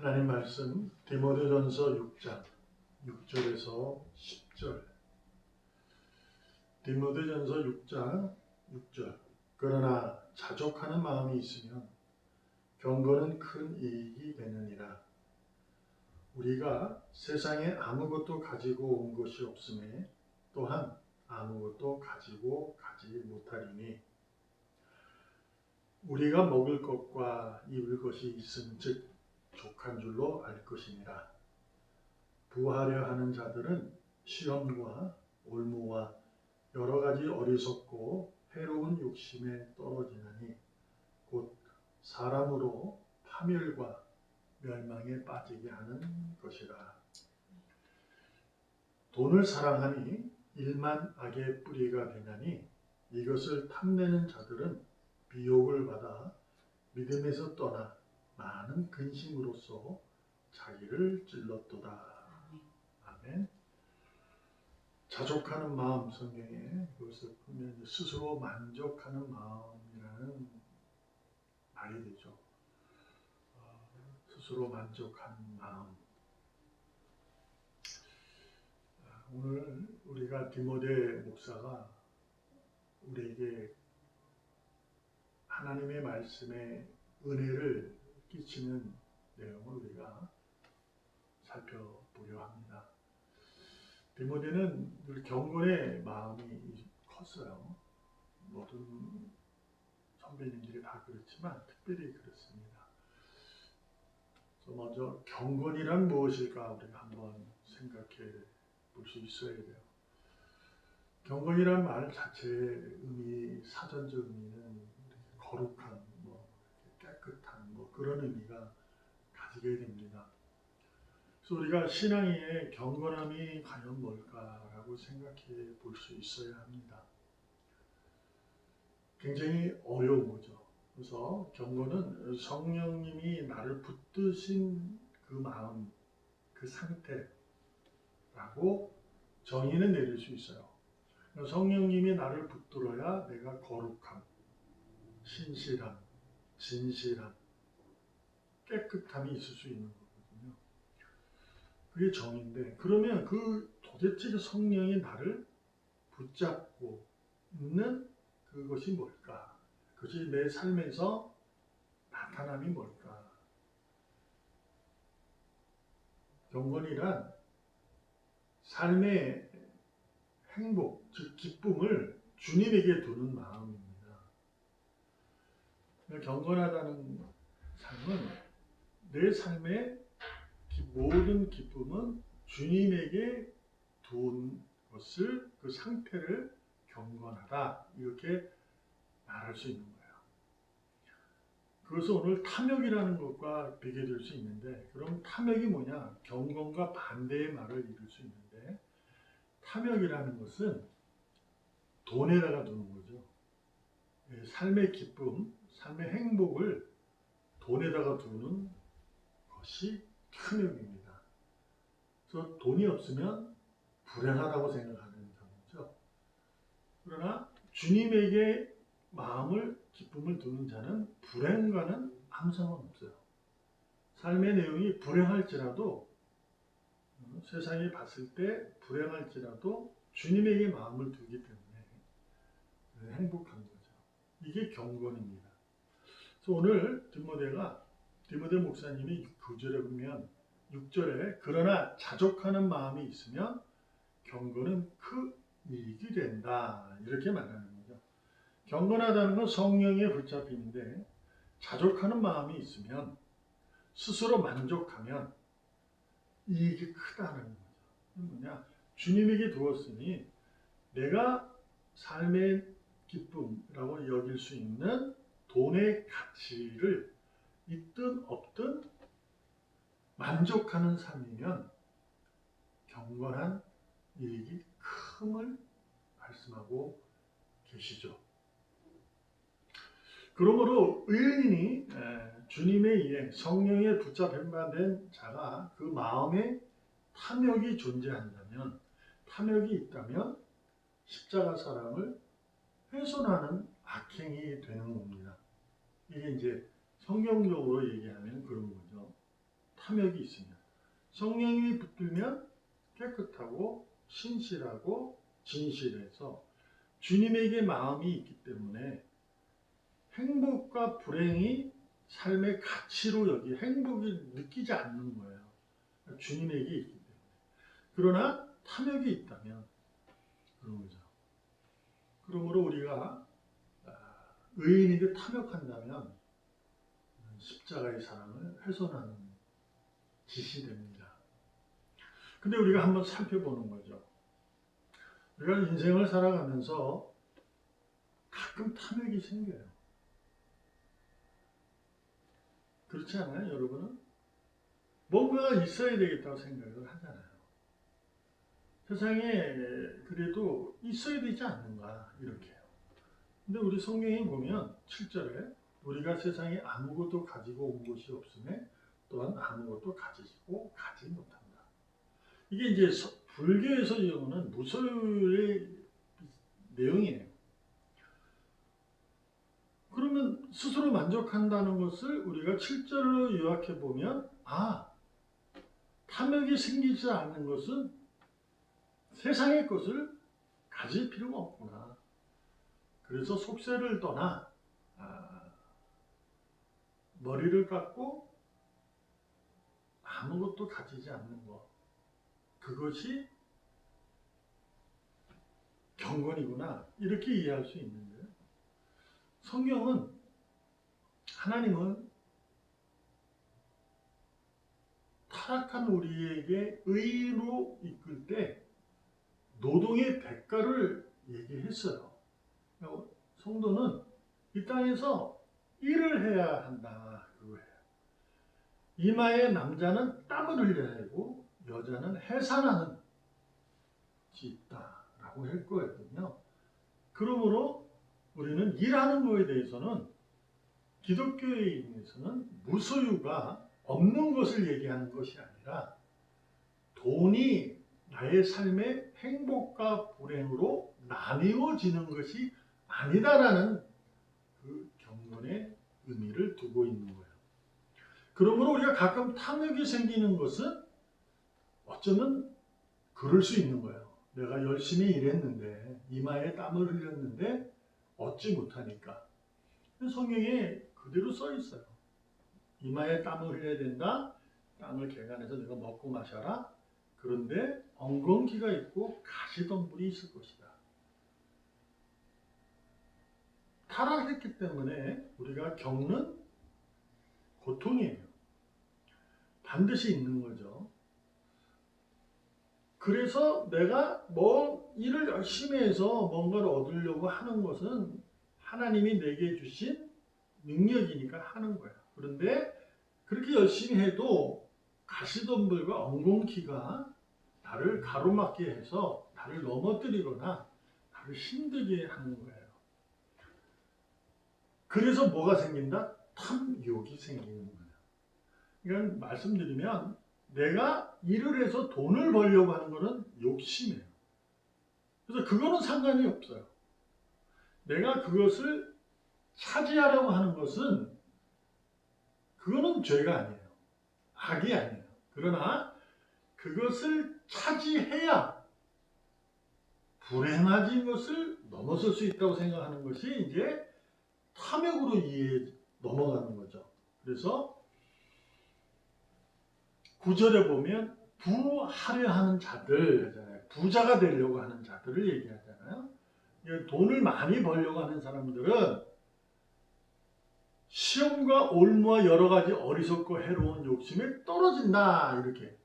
하나님 말씀 디모데전서 6장 6절에서 10절. 디모데전서 6장 6절. 그러나 자족하는 마음이 있으면 경건은 큰 이익이 되느니라. 우리가 세상에 아무것도 가지고 온 것이 없음에 또한 아무것도 가지고 가지 못하리니 우리가 먹을 것과 입을 것이 있음즉 족한 줄로 알 것이니라. 부하려 하는 자들은 시험과 올무와 여러 가지 어리석고 해로운 욕심에 떨어지나니 곧 사람으로 파멸과 멸망에 빠지게 하는 것이라. 돈을 사랑하니 일만 악의 뿌리가 되나니 이것을 탐내는 자들은 미혹을 받아 믿음에서 떠나 많은 근심으로써 자기를 찔렀도다. 아멘. 자족하는 마음, 성경에 그것을 보면 스스로 만족하는 마음이라는 말이 되죠. 스스로 만족하는 마음. 오늘 우리가 디모데 목사가 우리에게 하나님의 말씀에 은혜를 끼치는 내용을 우리가 살펴보려 합니다. 디모데는 늘 경건의 마음이 컸어요. 모든 선배님들이 다 그렇지만 특별히 그렇습니다. 그래서 먼저 경건이란 무엇일까 우리가 한번 생각해 볼 수 있어야 돼요. 경건이란 말 자체의 의미, 사전적 의미는 거룩한, 깨끗한 그런 의미가 가지게 됩니다. 그래서 우리가 신앙의 경건함이 과연 뭘까라고 생각해 볼 수 있어야 합니다. 굉장히 어려운 거죠. 그래서 경건은 성령님이 나를 붙드신 그 마음, 그 상태라고 정의는 내릴 수 있어요. 성령님이 나를 붙들어야 내가 거룩함, 신실함, 진실함, 깨끗함이 있을 수 있는 거거든요. 그게 정의인데, 그러면 도대체 그 성령이 나를 붙잡고 있는 그것이 뭘까? 그것이 내 삶에서 나타남이 뭘까? 경건이란 삶의 행복, 즉 기쁨을 주님에게 두는 마음입니다. 경건하다는 삶은 내 삶의 모든 기쁨은 주님에게 둔 것을, 그 상태를 경건하다 이렇게 말할 수 있는 거예요. 그래서 오늘 탐욕이라는 것과 비교될 수 있는데, 그럼 탐욕이 뭐냐? 경건과 반대의 말을 이룰 수 있는데, 탐욕이라는 것은 돈에다가 두는 거죠. 삶의 기쁨, 삶의 행복을 돈에다가 두는 것이 탐욕입니다. 그래서 돈이 없으면 불행하다고 생각하는 경우죠. 그러나 주님에게 마음을, 기쁨을 두는 자는 불행과는 아무 상관없어요. 삶의 내용이 불행할지라도, 세상이 봤을 때 불행할지라도 주님에게 마음을 두기 때문에 행복한 거죠. 이게 경건입니다. 그래서 오늘 디모데 목사님이 9절에 보면 6절에 그러나 자족하는 마음이 있으면 경건은 큰 이익이 된다 이렇게 말하는 거죠. 경건하다는 건 성령에 붙잡힘인데, 자족하는 마음이 있으면, 스스로 만족하면 이익이 크다는 거죠. 뭐냐? 주님에게 두었으니 내가 삶의 기쁨이라고 여길 수 있는 돈의 가치를 있든 없든 만족하는 삶이면 경건한 이익이 큼을 말씀하고 계시죠. 그러므로 의인이 주님에 의해 성령에 붙잡힌 바 된 자가 그 마음에 탐욕이 존재한다면, 탐욕이 있다면 십자가 사랑을 훼손하는 악행이 되는 겁니다. 이게 이제 성경적으로 얘기하면 그런 거죠. 탐욕이 있으면, 성령이 붙들면 깨끗하고 신실하고 진실해서 주님에게 마음이 있기 때문에 행복과 불행이 삶의 가치로 여기 행복이 느끼지 않는 거예요. 주님에게 있기 때문에. 그러나 탐욕이 있다면 그런 거죠. 그러므로 우리가 의인에게 탐욕한다면 십자가의 사랑을 훼손하는 짓이 됩니다. 근데 우리가 한번 살펴보는 거죠. 우리가 인생을 살아가면서 가끔 탐욕이 생겨요. 그렇지 않아요, 여러분은? 뭔가가 있어야 되겠다고 생각을 하잖아요. 세상에 그래도 있어야 되지 않는가, 이렇게요. 근데 우리 성경에 보면 7절에 우리가 세상에 아무것도 가지고 온 것이 없음에 또한 아무것도 가지고 가지 못한다. 이게 이제 불교에서 이용하는 무소유의 내용이에요. 그러면 스스로 만족한다는 것을 우리가 7절로 요약해 보면, 탐욕이 생기지 않는 것은 세상의 것을 가질 필요가 없구나. 그래서 속세를 떠나 머리를 깎고 아무것도 가지지 않는 것, 그것이 경건이구나, 이렇게 이해할 수 있는데요. 성경은, 하나님은 타락한 우리에게 의로 이끌 때 노동의 대가를 얘기했어요. 성도는 이 땅에서 일을 해야 한다, 그거예요. 이마에 남자는 땀을 흘려야 하고 여자는 해산하는 것이 있다라고 할 거거든요. 그러므로 우리는 일하는 거에 대해서는 기독교에 있어서는 무소유가 없는 것을 얘기하는 것이 아니라 돈이 나의 삶의 행복과 불행으로 나뉘어지는 것이 아니다라는 그 경건의 의미를 두고 있는 거예요. 그러므로 우리가 가끔 탐욕이 생기는 것은 어쩌면 그럴 수 있는 거예요. 내가 열심히 일했는데, 이마에 땀을 흘렸는데 얻지 못하니까. 성경에 그대로 써 있어요. 이마에 땀을 흘려야 된다. 땅을 개간해서 내가 먹고 마셔라. 그런데 엉겅퀴가 있고 가시덤불이 있을 것이다. 타락했기 때문에 우리가 겪는 고통이에요. 반드시 있는 거죠. 그래서 내가 일을 열심히 해서 뭔가를 얻으려고 하는 것은 하나님이 내게 주신 능력이니까 하는 거예요. 그런데 그렇게 열심히 해도 가시덤불과 엉겅퀴가 나를 가로막게 해서 나를 넘어뜨리거나 나를 힘들게 하는 거예요. 그래서 뭐가 생긴다? 탐욕이 생기는 거예요. 그러니까 말씀드리면 내가 일을 해서 돈을 벌려고 하는 것은 욕심이에요. 그래서 그거는 상관이 없어요. 내가 그것을 차지하려고 하는 것은 그거는 죄가 아니에요. 악이 아니에요. 그러나 그것을 차지해야 불행해진 것을 넘어설 수 있다고 생각하는 것이 이제 탐욕으로 넘어가는 거죠. 그래서 9절에 보면 부하려 하는 자들, 부자가 되려고 하는 자들을 얘기하잖아요. 돈을 많이 벌려고 하는 사람들은 시험과 올무와 여러 가지 어리석고 해로운 욕심에 떨어진다, 이렇게.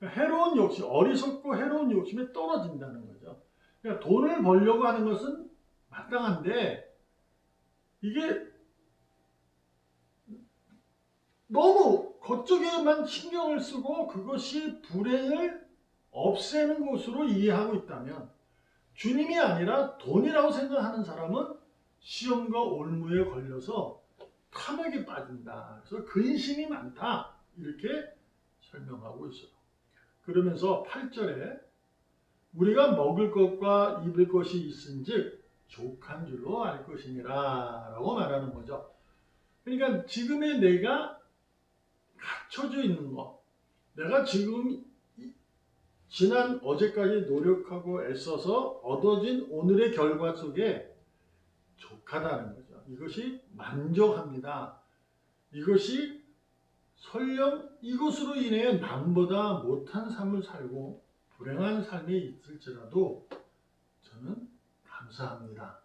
해로운 욕심, 어리석고 해로운 욕심에 떨어진다는 거죠. 그러니까 돈을 벌려고 하는 것은 마땅한데 이게 너무 그쪽에만 신경을 쓰고 그것이 불행을 없애는 것으로 이해하고 있다면, 주님이 아니라 돈이라고 생각하는 사람은 시험과 올무에 걸려서 탐욕에 빠진다. 그래서 근심이 많다. 이렇게 설명하고 있어요. 그러면서 8절에 우리가 먹을 것과 입을 것이 있은즉 족한 줄로 알 것이니라 라고 말하는 거죠. 그러니까 지금의 내가 갖춰져 있는 거, 내가 지금 지난 어제까지 노력하고 애써서 얻어진 오늘의 결과 속에 족하다는 거죠. 이것이 만족합니다. 이것이 설령 이것으로 인해 남보다 못한 삶을 살고 불행한 삶이 있을지라도 저는 감사합니다.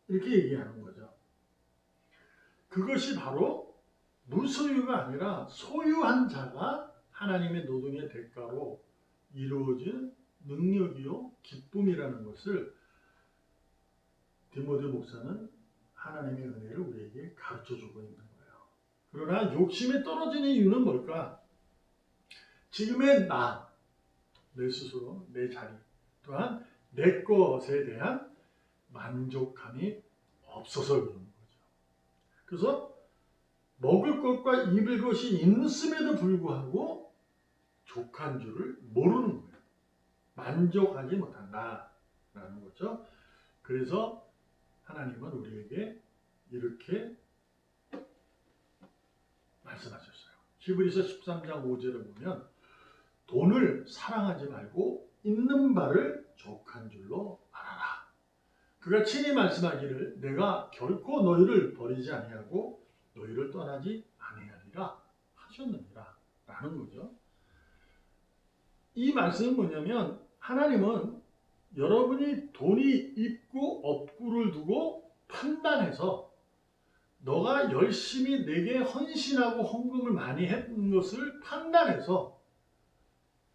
이렇게 얘기하는 거죠. 그것이 바로 무소유가 아니라 소유한 자가 하나님의 노동의 대가로 이루어진 능력이요 기쁨이라는 것을 디모데 목사는 하나님의 은혜를 우리에게 가르쳐주고 있는 거예요. 그러나 욕심에 떨어지는 이유는 뭘까? 지금의 나, 내 스스로, 내 자리, 또한 내 것에 대한 만족감이 없어서 그러는 거죠. 그래서 먹을 것과 입을 것이 있음에도 불구하고 족한 줄을 모르는 거예요. 만족하지 못한다라는 거죠. 그래서 하나님은 우리에게 이렇게 말씀하셨어요. 히브리서 13장 5절을 보면 돈을 사랑하지 말고 있는 바를 족한 줄로 알아라. 그가 친히 말씀하기를 내가 결코 너희를 버리지 아니하고 너희를 떠나지 아니하리라 하셨느니라 라는 거죠. 이 말씀은 뭐냐면 하나님은 여러분이 돈이 있고 없고를 두고 판단해서 너가 열심히 내게 헌신하고 헌금을 많이 했던 것을 판단해서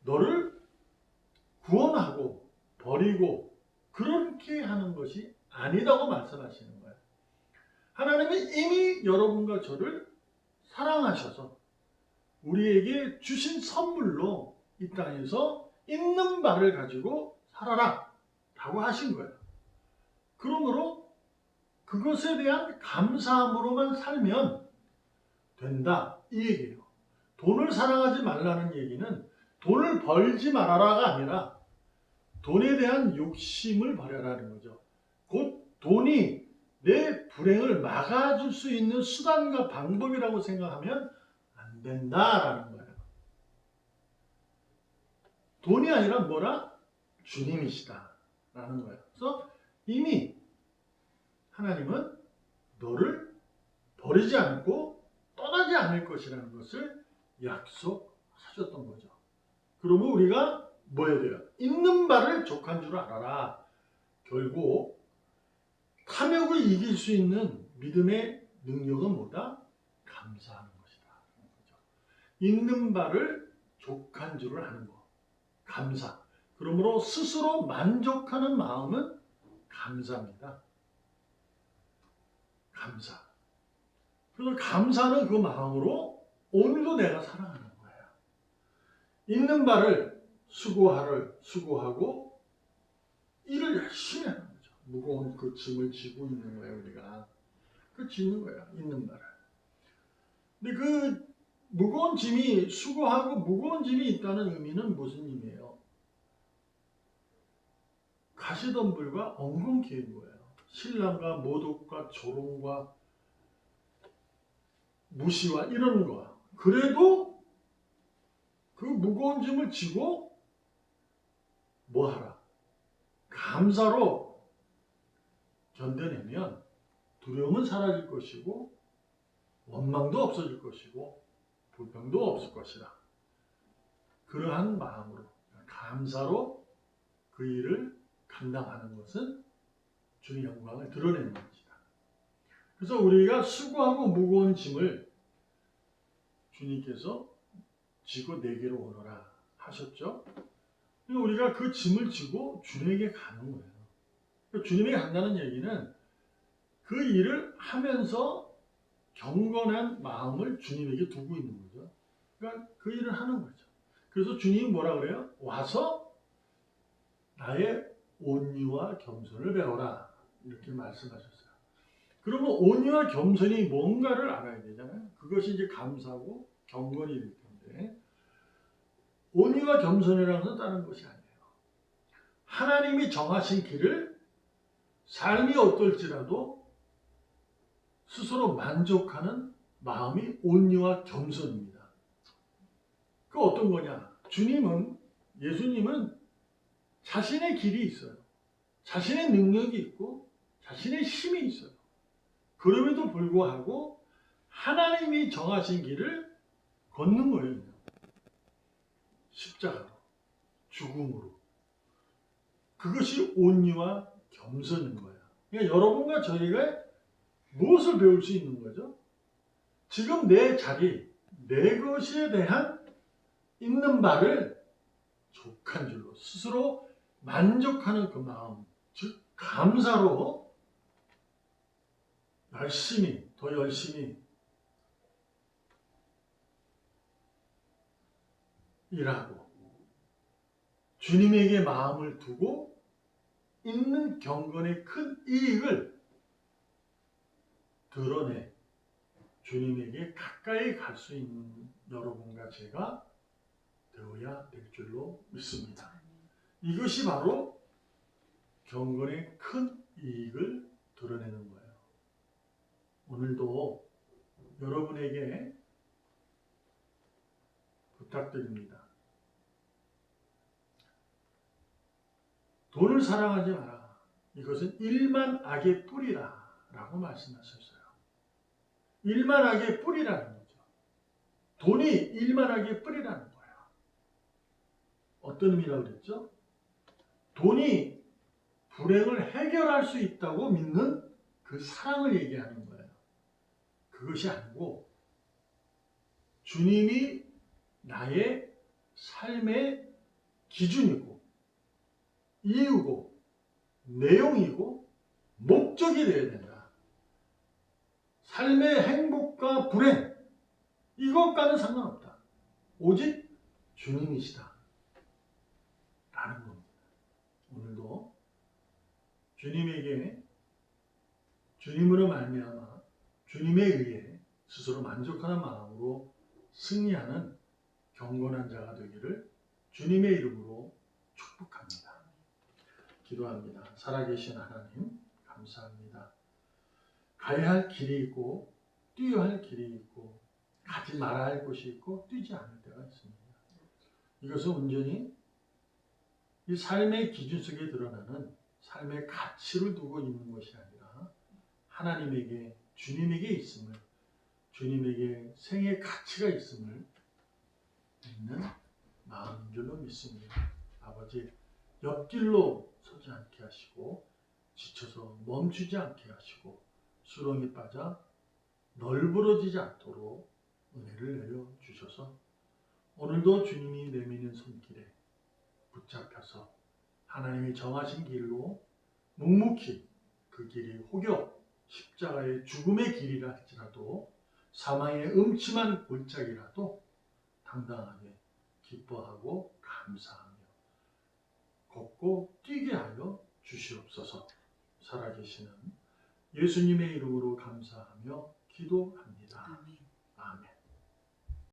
너를 구원하고 버리고 그렇게 하는 것이 아니라고 말씀하시는 거예요. 하나님은 이미 여러분과 저를 사랑하셔서 우리에게 주신 선물로 이 땅에서 있는 바를 가지고 살아라 라고 하신 거예요. 그러므로 그것에 대한 감사함으로만 살면 된다 이 얘기예요. 돈을 사랑하지 말라는 얘기는 돈을 벌지 말아라가 아니라 돈에 대한 욕심을 버려라는 거죠. 곧 돈이 내 불행을 막아줄 수 있는 수단과 방법이라고 생각하면 안 된다라는 거예요. 돈이 아니라 뭐라? 주님이시다 라는 거예요. 그래서 이미 하나님은 너를 버리지 않고 떠나지 않을 것이라는 것을 약속하셨던 거죠. 그러면 우리가 뭐 해야 돼요? 있는 바를 족한 줄 알아라. 결국 탐욕을 이길 수 있는 믿음의 능력은 뭐다? 감사하는 것이다. 있는 바를 족한 줄을 하는 것. 감사. 그러므로 스스로 만족하는 마음은 감사입니다. 감사. 그래서 감사는 그 마음으로 오늘도 내가 살아가는 거예요. 있는 바를 수고하고 일을 열심히 하는 거죠. 무거운 그 짐을 지고 있는 거예요, 우리가. 그 짓는 거예요, 있는 바를. 근데 그 무거운 짐이 수고하고 무거운 짐이 있다는 의미는 무슨 의미예요? 가시덤불과 엉겅퀴인 거예요. 신랑과 모독과 조롱과 무시와 이런 거. 그래도 그 무거운 짐을 지고 뭐 하라? 감사로 견뎌내면 두려움은 사라질 것이고 원망도 없어질 것이고 불평도 없을 것이다. 그러한 마음으로 감사로 그 일을 감당하는 것은 주의 영광을 드러내는 것이다. 그래서 우리가 수고하고 무거운 짐을 주님께서 지고 내게로 오너라 하셨죠. 우리가 그 짐을 지고 주님에게 가는 거예요. 주님에게 간다는 얘기는 그 일을 하면서 경건한 마음을 주님에게 두고 있는 거죠. 그러니까 그 일을 하는 거죠. 그래서 주님이 뭐라 그래요? 와서 나의 온유와 겸손을 배워라 이렇게 말씀하셨어요. 그러면 온유와 겸손이 뭔가를 알아야 되잖아요. 그것이 이제 감사고 경건이 될 텐데 온유와 겸손이라는 것은 다른 것이 아니에요. 하나님이 정하신 길을 삶이 어떨지라도 스스로 만족하는 마음이 온유와 겸손입니다. 그 어떤 거냐? 예수님은 자신의 길이 있어요. 자신의 능력이 있고 자신의 힘이 있어요. 그럼에도 불구하고 하나님이 정하신 길을 걷는 거예요. 십자가로, 죽음으로. 그것이 온유와 겸손인 거예요. 그러니까 여러분과 저희가 무엇을 배울 수 있는 거죠? 지금 내 자리, 내 것에 대한 있는 바를 족한 줄로 스스로 만족하는 그 마음, 즉 감사로 더 열심히 일하고 주님에게 마음을 두고 있는 경건의 큰 이익을 드러내 주님에게 가까이 갈 수 있는 여러분과 제가 되어야 될 줄로 믿습니다. 이것이 바로 경건의 큰 이익을 드러내는 거예요. 오늘도 여러분에게 부탁드립니다. 돈을 사랑하지 마라. 이것은 일만 악의 뿌리라 라고 말씀하셨어요. 일만 악의 뿌리라는 거죠. 돈이 일만 악의 뿌리라는 거예요. 어떤 의미라고 그랬죠? 돈이 불행을 해결할 수 있다고 믿는 그 사랑을 얘기하는 거예요. 그것이 아니고 주님이 나의 삶의 기준이고 이유고 내용이고 목적이 되어야 된다. 삶의 행복과 불행 이것과는 상관없다. 오직 주님이시다. 라는 겁니다. 오늘도 주님으로 말미암아 주님에 의해 스스로 만족하는 마음으로 승리하는 경건한 자가 되기를 주님의 이름으로 축복합니다. 기도합니다. 살아계신 하나님 감사합니다. 가야 할 길이 있고 뛰어야 할 길이 있고 가지 말아야 할 곳이 있고 뛰지 않을 때가 있습니다. 이것은 온전히 이 삶의 기준 속에 드러나는 삶의 가치를 두고 있는 것이 아니라 하나님에게 주님에게 있음을 주님에게 생의 가치가 있음을 믿는 마음인 줄로 믿습니다. 아버지 옆길로 서지 않게 하시고 지쳐서 멈추지 않게 하시고 수렁에 빠져 널브러지지 않도록 은혜를 내려 주셔서 오늘도 주님이 내미는 손길에 붙잡혀서 하나님이 정하신 길로 묵묵히 그 길이 혹여 십자가의 죽음의 길이라 할지라도 사망의 음침한 골짜기라도 당당하게 기뻐하고 감사하며 걷고 뛰게 하여 주시옵소서. 살아계시는 예수님의 이름으로 감사하며 기도합니다.